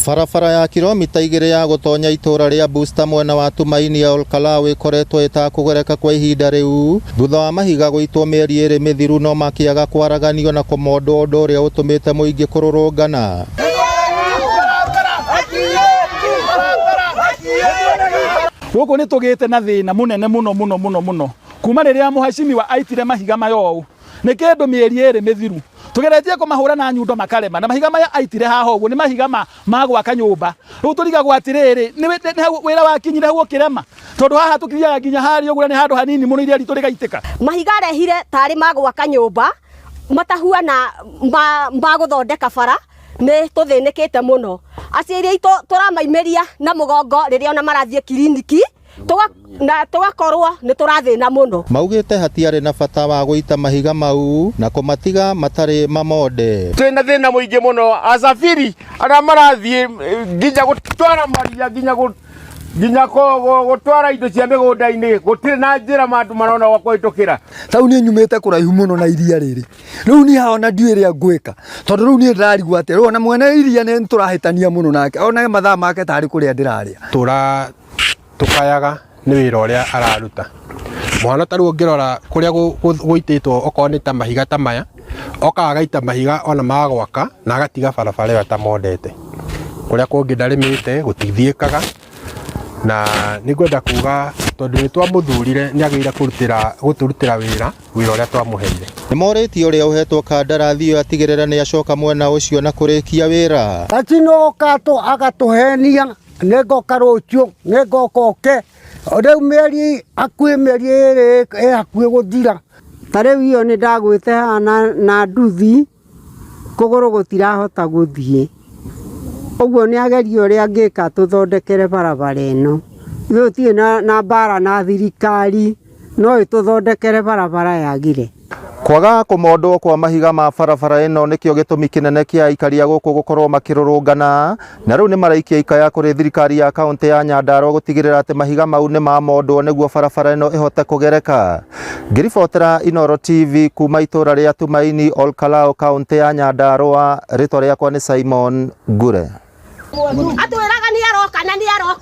Barabara ya kilomita 2 ya gutonya itura ria Busta mwena wa Tumaini ya Olkalau ikoretwo itakugereka kwa ihinda riu thutha wa mahiga guitwo mieri 2 mithiru no makiaga kwaraganio na kumondo undu uria utumite muingi kururungana. Guku ni tugite na thina munene muno kuma riria muhacimi wa aitire mahiga mayo ni kindu mieri 2 mithiru tugeretie kumahura na nyundo makarema na mahiga maya aitire haha uguo ni mahiga ma gwaka nyumba riu turigagwo atiriri ni wira wakinyire huo kirema tondu haha tukiriaga nginya hari uguo ni handu hanini muno iria ritu rigaitika mahiga rehire tari ma gwaka nyumba matahuana ma guthondeka bara ni tuthinikite muno aciari itu turamaimeria na mugongo riria ona marathie kiriniki tugakorwo ni turathina muno. Maugite hatiari na bata wa guita mahiga mau na kumatiga matari mamonde. Twina thina muingi muno asafiri ara marathie nginya gutwara maria nginya gutwara indo cia migunda-ini gutire na njira mandu marona gwa kwitukira. Tau ni nyumite kuraihu muno na iria riri riu ni haona ndiiria ngwika tondu riu ni ndarigwa ati riu ona mwene iria ni turahitania muno nake ona mathaa make tari kuria ndiraria tukayaga ni wira uria araruta mwana taru ngirora kuria guititwo okoni ta mahiga ta maya okaga ita mahiga ona magwaka na agatiga barabara iyo atamondete kuria kungi ndarimite gutithiekaga na ningwenda kuga tondu ni twamuthurire ni agiire guturutira wira uria twamuheire. Nimoreti uria uhetwo kandarathi iyo atigirira ni acoka mwena ucio na kurikia wira atinoka agatuhenia negoka rucio negokoke riu mieri akui mieri iri akui guthira tariu iyo ni ndagwite hana na nduthi kuguru gutirahota guthie uguo ni ageria uria ngika tuthondekere barabara ino ithu tie na bara na thirikari no ituthondekere barabara yagire. Kwaga kumondwo kwa mahiga ma barabara ino nikio gitumi kinene kia ikaria guku gukorwo makirurungana na riu ni maraikia ikaya kuri thirikari ya kaunti ya Nyandarua gutigirira ati mahiga mau ni mamondwo niguo barabara ino ihote kugereka. Ngiribotera Inooro TV kuma itura ria Tumaini Olkalau kaunti ya Nyandarua ritwa riakwa ni Simon Ngure. Atwiraga ni aroka na ni aroka